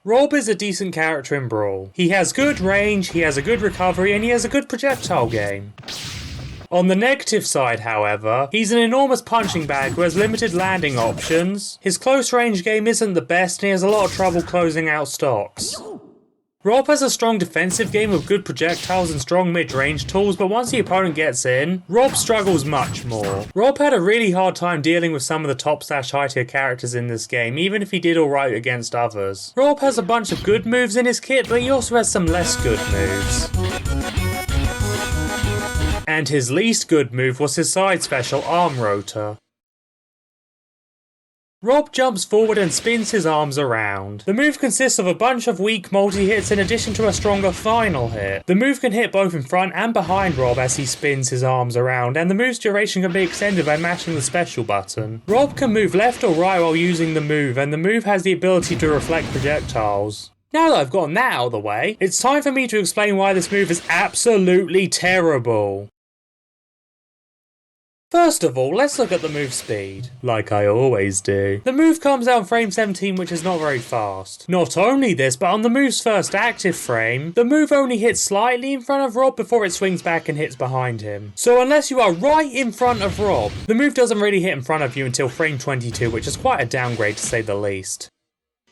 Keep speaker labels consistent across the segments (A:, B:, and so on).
A: R.O.B is a decent character in Brawl. He has good range, he has a good recovery, and he has a good projectile game. On the negative side, however, he's an enormous punching bag who has limited landing options, his close range game isn't the best, and he has a lot of trouble closing out stocks. R.O.B has a strong defensive game with good projectiles and strong mid-range tools, but once the opponent gets in, R.O.B struggles much more. R.O.B had a really hard time dealing with some of the top/high tier characters in this game, even if he did alright against others. R.O.B has a bunch of good moves in his kit, but he also has some less good moves. And his least good move was his side special, Rotor. R.O.B jumps forward and spins his arms around. The move consists of a bunch of weak multi-hits in addition to a stronger final hit. The move can hit both in front and behind R.O.B as he spins his arms around, and the move's duration can be extended by mashing the special button. R.O.B can move left or right while using the move, and the move has the ability to reflect projectiles. Now that I've gotten that out of the way, it's time for me to explain why this move is absolutely terrible. First of all, let's look at the move speed, like I always do. The move comes out in frame 17, which is not very fast. Not only this, but on the move's first active frame, the move only hits slightly in front of R.O.B before it swings back and hits behind him. So unless you are right in front of R.O.B, the move doesn't really hit in front of you until frame 22, which is quite a downgrade to say the least.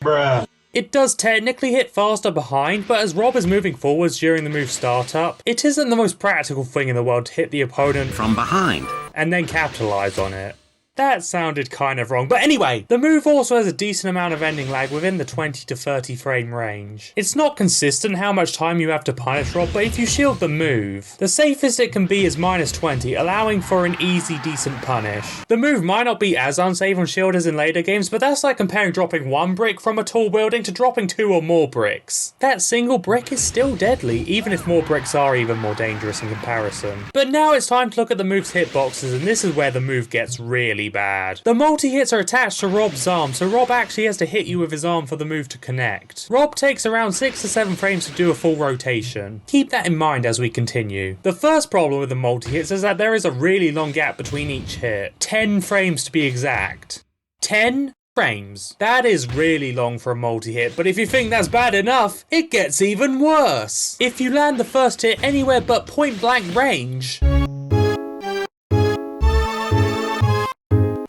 A: Bruh. It does technically hit faster behind, but as R.O.B is moving forwards during the move startup, it isn't the most practical thing in the world to hit the opponent
B: from behind
A: and then capitalize on it. That sounded kind of wrong, but anyway, the move also has a decent amount of ending lag within the 20 to 30 frame range. It's not consistent how much time you have to punish R.O.B, but if you shield the move, the safest it can be is -20, allowing for an easy, decent punish. The move might not be as unsafe on shield as in later games, but that's like comparing dropping one brick from a tall building to dropping 2 or more bricks. That single brick is still deadly, even if more bricks are even more dangerous in comparison. But now it's time to look at the move's hitboxes, and this is where the move gets really bad. The multi-hits are attached to R.O.B's arm, so R.O.B actually has to hit you with his arm for the move to connect. R.O.B takes around 6 to 7 frames to do a full rotation. Keep that in mind as we continue. The first problem with the multi-hits is that there is a really long gap between each hit. 10 frames to be exact. 10 frames. That is really long for a multi-hit, but if you think that's bad enough, it gets even worse. If you land the first hit anywhere but point blank range,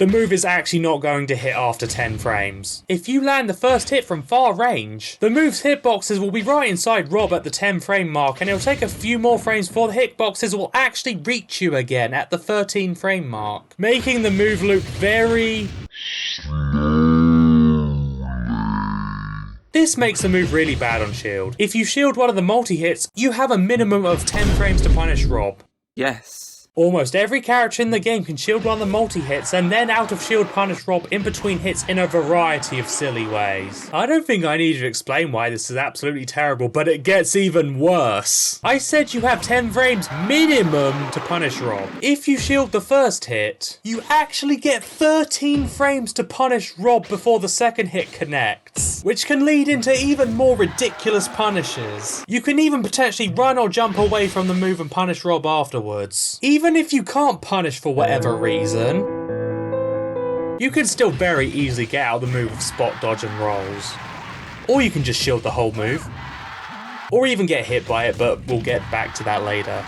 A: the move is actually not going to hit after 10 frames. If you land the first hit from far range, the move's hitboxes will be right inside R.O.B at the 10 frame mark, and it'll take a few more frames before the hitboxes will actually reach you again at the 13 frame mark, making the move loop very This makes the move really bad on shield. If you shield one of the multi-hits, you have a minimum of 10 frames to punish R.O.B.
B: Yes.
A: Almost every character in the game can shield one of the multi-hits and then out of shield punish R.O.B in between hits in a variety of silly ways. I don't think I need to explain why this is absolutely terrible, but it gets even worse. I said you have 10 frames minimum to punish R.O.B. If you shield the first hit, you actually get 13 frames to punish R.O.B before the second hit connects, which can lead into even more ridiculous punishes. You can even potentially run or jump away from the move and punish R.O.B afterwards. Even if you can't punish for whatever reason, you can still very easily get out of the move with spot dodge and rolls. Or you can just shield the whole move. Or even get hit by it, but we'll get back to that later.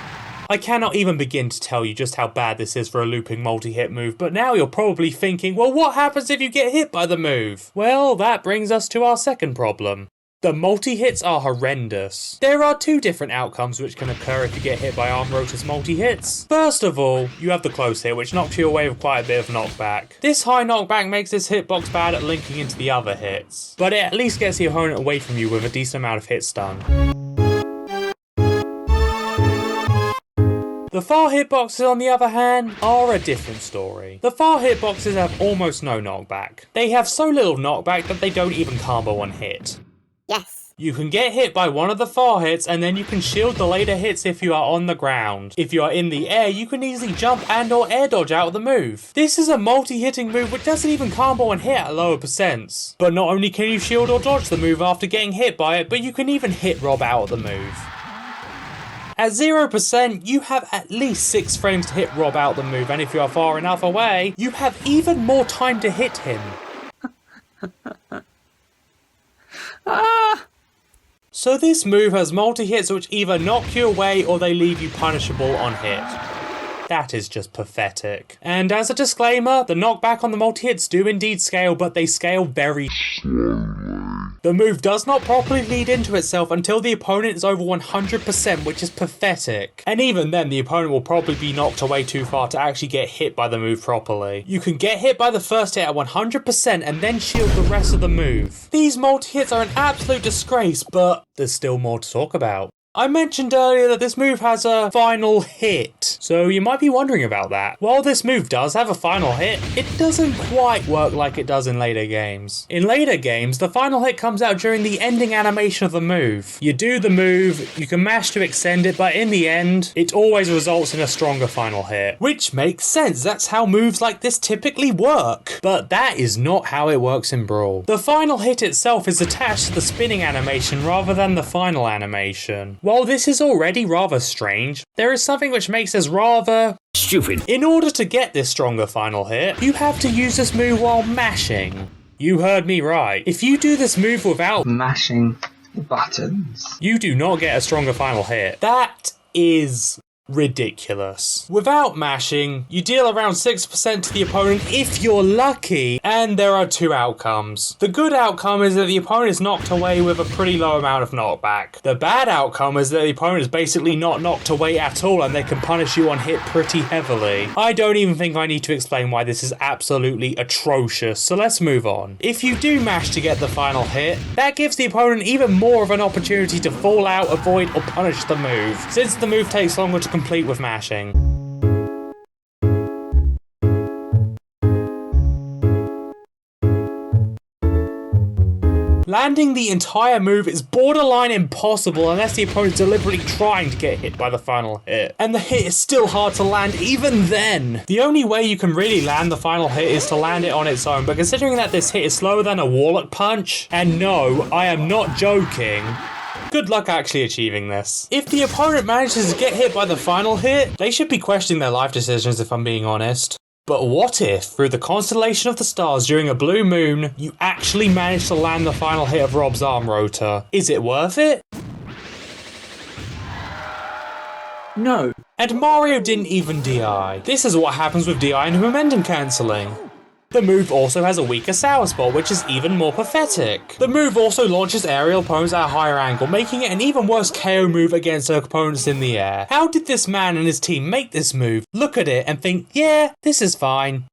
A: I cannot even begin to tell you just how bad this is for a looping multi-hit move, but now you're probably thinking, well, what happens if you get hit by the move? Well, that brings us to our second problem. The multi-hits are horrendous. There are 2 different outcomes which can occur if you get hit by Rotor's multi-hits. First of all, you have the close hit, which knocks you away with quite a bit of knockback. This high knockback makes this hitbox bad at linking into the other hits, but it at least gets the opponent away from you with a decent amount of hit stun. The far hitboxes, on the other hand, are a different story. The far hitboxes have almost no knockback. They have so little knockback that they don't even combo on hit.
C: Yes.
A: You can get hit by one of the far hits and then you can shield the later hits if you are on the ground. If you are in the air, you can easily jump and or air dodge out of the move. This is a multi-hitting move which doesn't even combo and hit at lower percents. But not only can you shield or dodge the move after getting hit by it, but you can even hit R.O.B out of the move. At 0%, you have at least 6 frames to hit R.O.B out the move, and if you are far enough away, you have even more time to hit him. So this move has multi-hits which either knock you away or they leave you punishable on hit. That is just pathetic. And as a disclaimer, the knockback on the multi-hits do indeed scale, but they scale very slowly. The move does not properly lead into itself until the opponent is over 100%, which is pathetic. And even then, the opponent will probably be knocked away too far to actually get hit by the move properly. You can get hit by the first hit at 100% and then shield the rest of the move. These multi-hits are an absolute disgrace, but there's still more to talk about. I mentioned earlier that this move has a final hit, so you might be wondering about that. While this move does have a final hit, it doesn't quite work like it does in later games. In later games, the final hit comes out during the ending animation of the move. You do the move, you can mash to extend it, but in the end, it always results in a stronger final hit. Which makes sense, that's how moves like this typically work. But that is not how it works in Brawl. The final hit itself is attached to the spinning animation rather than the final animation. While this is already rather strange, there is something which makes this rather stupid. In order to get this stronger final hit, you have to use this move while mashing. You heard me right. If you do this move without
B: mashing buttons,
A: you do not get a stronger final hit. That is ridiculous. Without mashing, you deal around 6% to the opponent if you're lucky, and there are two outcomes. The good outcome is that the opponent is knocked away with a pretty low amount of knockback. The bad outcome is that the opponent is basically not knocked away at all and they can punish you on hit pretty heavily. I don't even think I need to explain why this is absolutely atrocious, so let's move on. If you do mash to get the final hit, that gives the opponent even more of an opportunity to fall out, avoid, or punish the move, since the move takes longer to complete with mashing. Landing the entire move is borderline impossible unless the opponent is deliberately trying to get hit by the final hit. And the hit is still hard to land even then. The only way you can really land the final hit is to land it on its own, but considering that this hit is slower than a Warlock punch, and no, I am not joking, good luck actually achieving this. If the opponent manages to get hit by the final hit, they should be questioning their life decisions if I'm being honest. But what if, through the constellation of the stars during a blue moon, you actually manage to land the final hit of R.O.B's arm rotor? Is it worth it?
B: No.
A: And Mario didn't even DI. This is what happens with DI and momentum cancelling. The move also has a weaker sour spot, which is even more pathetic. The move also launches aerial opponents at a higher angle, making it an even worse KO move against their opponents in the air. How did this man and his team make this move, look at it and think, yeah, this is fine?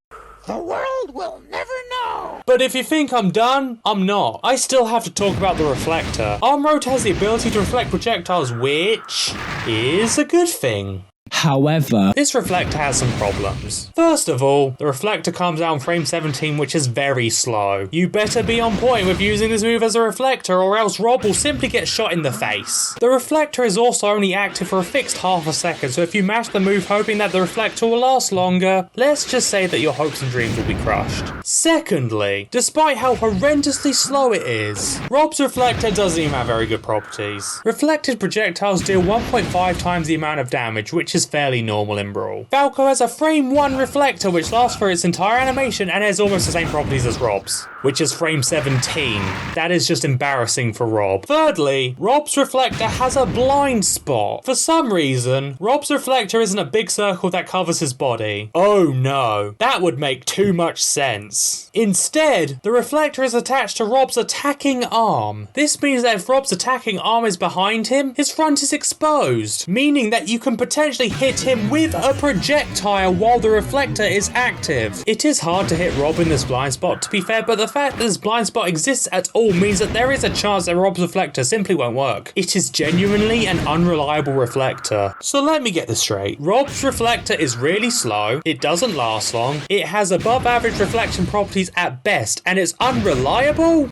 C: The world will never know.
A: But if you think I'm done, I'm not. I still have to talk about the reflector. Arm Rotor has the ability to reflect projectiles, which is a good thing.
B: However,
A: this reflector has some problems. First of all, the reflector comes out in frame 17, which is very slow. You better be on point with using this move as a reflector, or else R.O.B will simply get shot in the face. The reflector is also only active for a fixed half a second, so if you mash the move hoping that the reflector will last longer, let's just say that your hopes and dreams will be crushed. Secondly, despite how horrendously slow it is, R.O.B's reflector doesn't even have very good properties. Reflected projectiles deal 1.5 times the amount of damage, which is fairly normal in Brawl. Falco has a frame 1 reflector which lasts for its entire animation and has almost the same properties as R.O.B's, which is frame 17. That is just embarrassing for R.O.B. Thirdly, R.O.B's reflector has a blind spot. For some reason, R.O.B's reflector isn't a big circle that covers his body. Oh no, that would make too much sense. Instead, the reflector is attached to R.O.B's attacking arm. This means that if R.O.B's attacking arm is behind him, his front is exposed, meaning that you can potentially hit him with a projectile while the reflector is active. It is hard to hit R.O.B in this blind spot, to be fair, but the fact that this blind spot exists at all means that there is a chance that R.O.B's reflector simply won't work. It is genuinely an unreliable reflector. So let me get this straight. R.O.B's reflector is really slow, it doesn't last long, it has above average reflection properties at best, and it's unreliable?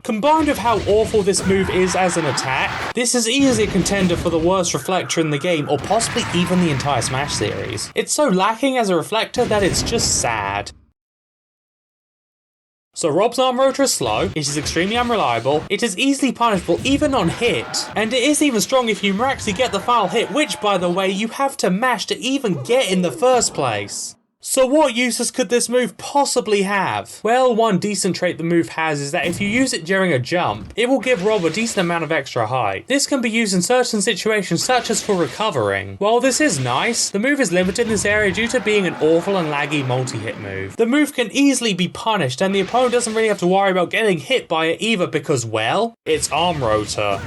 A: Combined with how awful this move is as an attack, this is easily a contender for the worst reflector in the game, or possibly even the entire Smash series. It's so lacking as a reflector that it's just sad. So R.O.B's arm rotor is slow, it is extremely unreliable, it is easily punishable even on hit, and it is even strong if you miraculously get the final hit, which by the way you have to mash to even get in the first place. So what uses could this move possibly have? Well, one decent trait the move has is that if you use it during a jump, it will give Rob a decent amount of extra height. This can be used in certain situations such as for recovering. While this is nice, the move is limited in this area due to being an awful and laggy multi-hit move. The move can easily be punished and the opponent doesn't really have to worry about getting hit by it either because, well, it's arm rotor.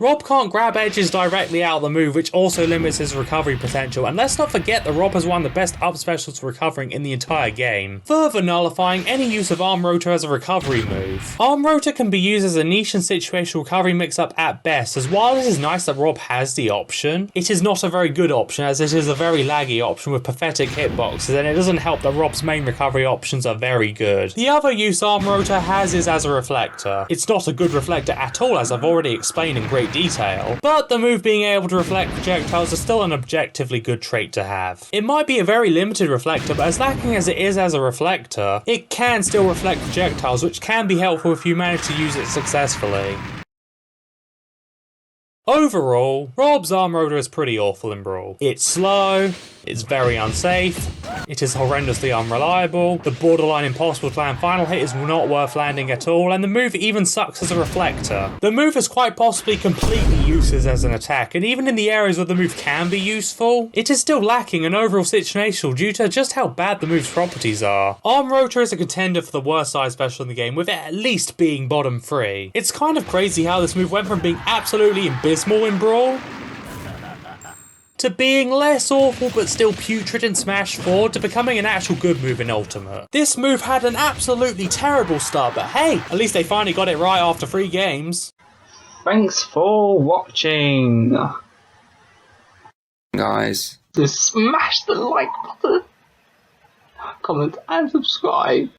A: Rob can't grab edges directly out of the move, which also limits his recovery potential, and let's not forget that Rob has one of the best up specials for recovering in the entire game, further nullifying any use of Arm Rotor as a recovery move. Arm Rotor can be used as a niche and situational recovery mix-up at best, as while it is nice that Rob has the option, it is not a very good option as it is a very laggy option with pathetic hitboxes, and it doesn't help that Rob's main recovery options are very good. The other use Arm Rotor has is as a reflector. It's not a good reflector at all, as I've already explained in great detail, but the move being able to reflect projectiles is still an objectively good trait to have. It might be a very limited reflector, but as lacking as it is as a reflector, it can still reflect projectiles, which can be helpful if you manage to use it successfully. Overall, Rob's Arm Rotor is pretty awful in Brawl. It's slow, it's very unsafe, it is horrendously unreliable, the borderline impossible to land final hit is not worth landing at all, and the move even sucks as a reflector. The move is quite possibly completely useless as an attack, and even in the areas where the move can be useful, it is still lacking an overall situational due to just how bad the move's properties are. Arm Rotor is a contender for the worst side special in the game, with it at least being bottom 3. It's kind of crazy how this move went from being absolutely abysmal in Brawl to being less awful but still putrid in Smash 4 to becoming an actual good move in Ultimate. This move had an absolutely terrible start, but hey, at least they finally got it right after 3 games.
B: Thanks for watching.
D: Guys.
B: Just smash the like button, comment and subscribe.